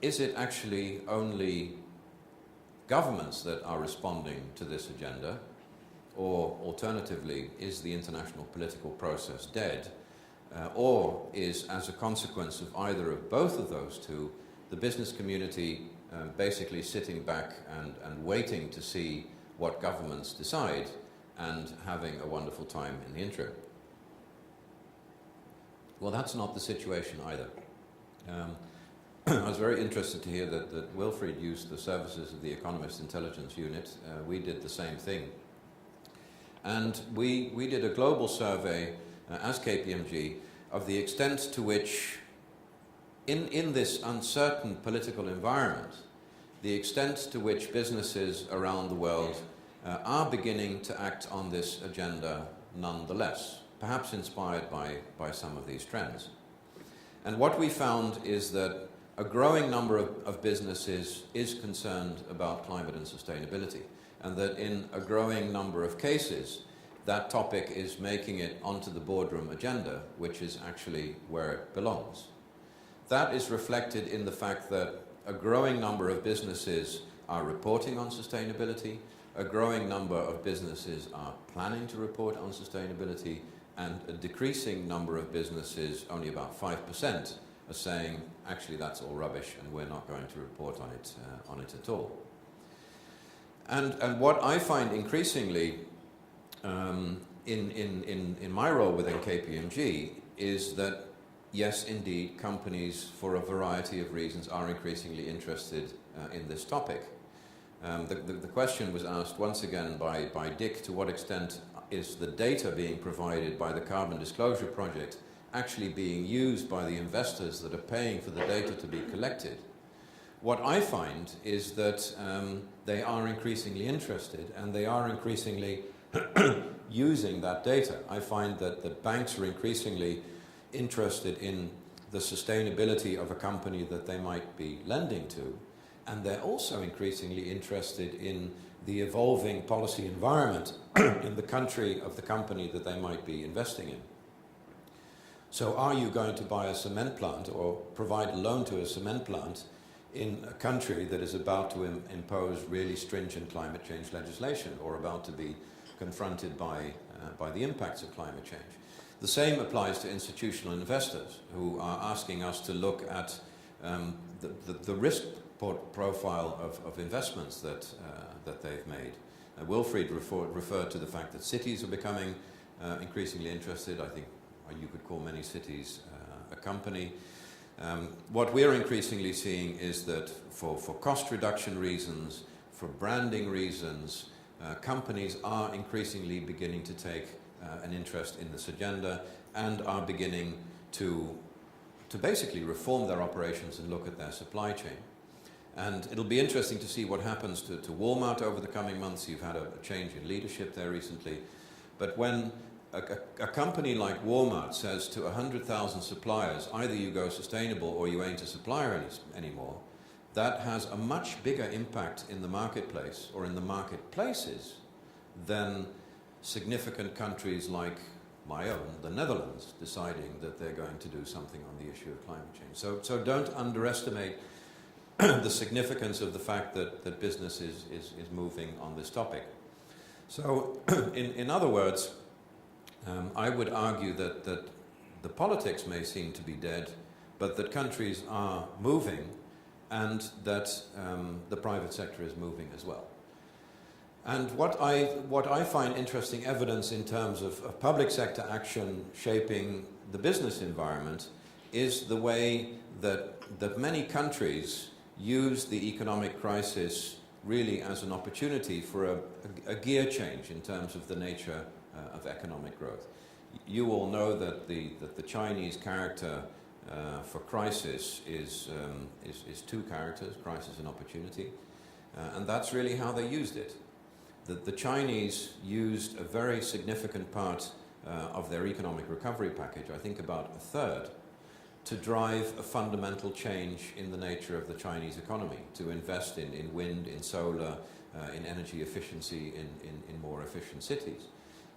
is it actually only governments that are responding to this agenda, or alternatively, is the international political process dead, or is, as a consequence of either of both of those two, the business community basically sitting back and waiting to see what governments decide and having a wonderful time in the interim? Well, that's not the situation either. I was very interested to hear that Wilfried used the services of the Economist Intelligence Unit. We did the same thing. And we did a global survey as KPMG of the extent to which, in this uncertain political environment, the extent to which businesses around the world are beginning to act on this agenda nonetheless, perhaps inspired by some of these trends. And what we found is that a growing number of businesses is concerned about climate and sustainability, and that in a growing number of cases, that topic is making it onto the boardroom agenda, which is actually where it belongs. That is reflected in the fact that a growing number of businesses are reporting on sustainability, a growing number of businesses are planning to report on sustainability, and a decreasing number of businesses, only about 5%, are saying, actually that's all rubbish and we're not going to report on it at all. And what I find increasingly in my role within KPMG is that, yes, indeed, companies, for a variety of reasons, are increasingly interested in this topic. The question was asked once again by Dick, to what extent is the data being provided by the Carbon Disclosure Project actually being used by the investors that are paying for the data to be collected? What I find is that they are increasingly interested, and they are increasingly using that data. I find that banks are increasingly interested in the sustainability of a company that they might be lending to, and they're also increasingly interested in the evolving policy environment in the country of the company that they might be investing in. So are you going to buy a cement plant or provide a loan to a cement plant in a country that is about to impose really stringent climate change legislation, or about to be confronted by the impacts of climate change? The same applies to institutional investors who are asking us to look at the risk profile of investments that they've made. Wilfried referred to the fact that cities are becoming increasingly interested. I think you could call many cities a company. What we're increasingly seeing is that for cost reduction reasons, for branding reasons, companies are increasingly beginning to take an interest in this agenda, and are beginning to basically reform their operations and look at their supply chain. And it'll be interesting to see what happens to Walmart over the coming months. You've had a change in leadership there recently. But when a company like Walmart says to 100,000 suppliers, either you go sustainable or you ain't a supplier anymore, that has a much bigger impact in the marketplace, or in the marketplaces, than significant countries like my own, the Netherlands, deciding that they're going to do something on the issue of climate change. So don't underestimate the significance of the fact that business is moving on this topic. So in other words, I would argue that the politics may seem to be dead, but that countries are moving, and that the private sector is moving as well. And what I find interesting evidence in terms of public sector action shaping the business environment is the way that many countries use the economic crisis really as an opportunity for a gear change in terms of the nature of economic growth. You all know that the Chinese character for crisis is two characters, crisis and opportunity, and that's really how they used it. The Chinese used a very significant part of their economic recovery package, I think about a third, to drive a fundamental change in the nature of the Chinese economy, to invest in wind, in solar, in energy efficiency, in more efficient cities.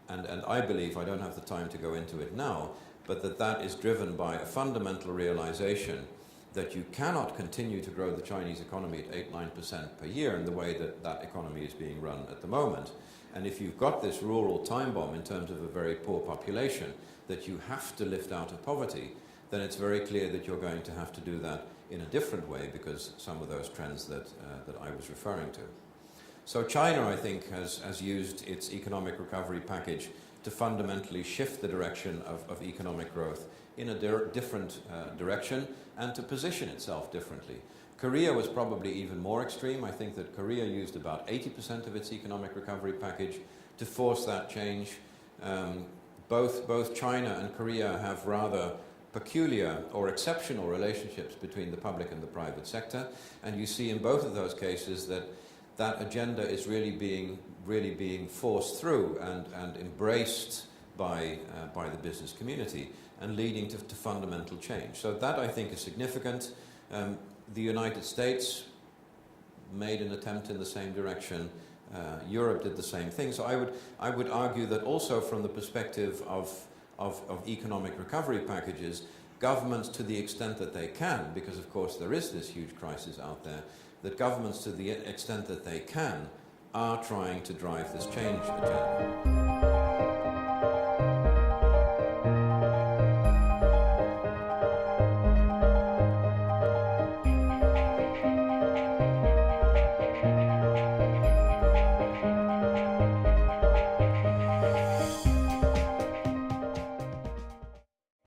And I believe, I don't have the time to go into it now, but that is driven by a fundamental realization that you cannot continue to grow the Chinese economy at 8-9% per year in the way that that economy is being run at the moment. And if you've got this rural time bomb in terms of a very poor population that you have to lift out of poverty, then it's very clear that you're going to have to do that in a different way because some of those trends that I was referring to. So China, I think, has used its economic recovery package to fundamentally shift the direction of economic growth in a different direction and to position itself differently. Korea was probably even more extreme. I think that Korea used about 80% of its economic recovery package to force that change. Both China and Korea have rather peculiar or exceptional relationships between the public and the private sector, and you see in both of those cases that that agenda is really being forced through and embraced by the business community and leading to fundamental change. So that, I think, is significant. The United States made an attempt in the same direction. Europe did the same thing. So I would argue that also from the perspective of economic recovery packages, governments, to the extent that they can, because of course there is this huge crisis out there, that governments, to the extent that they can, are trying to drive this change agenda.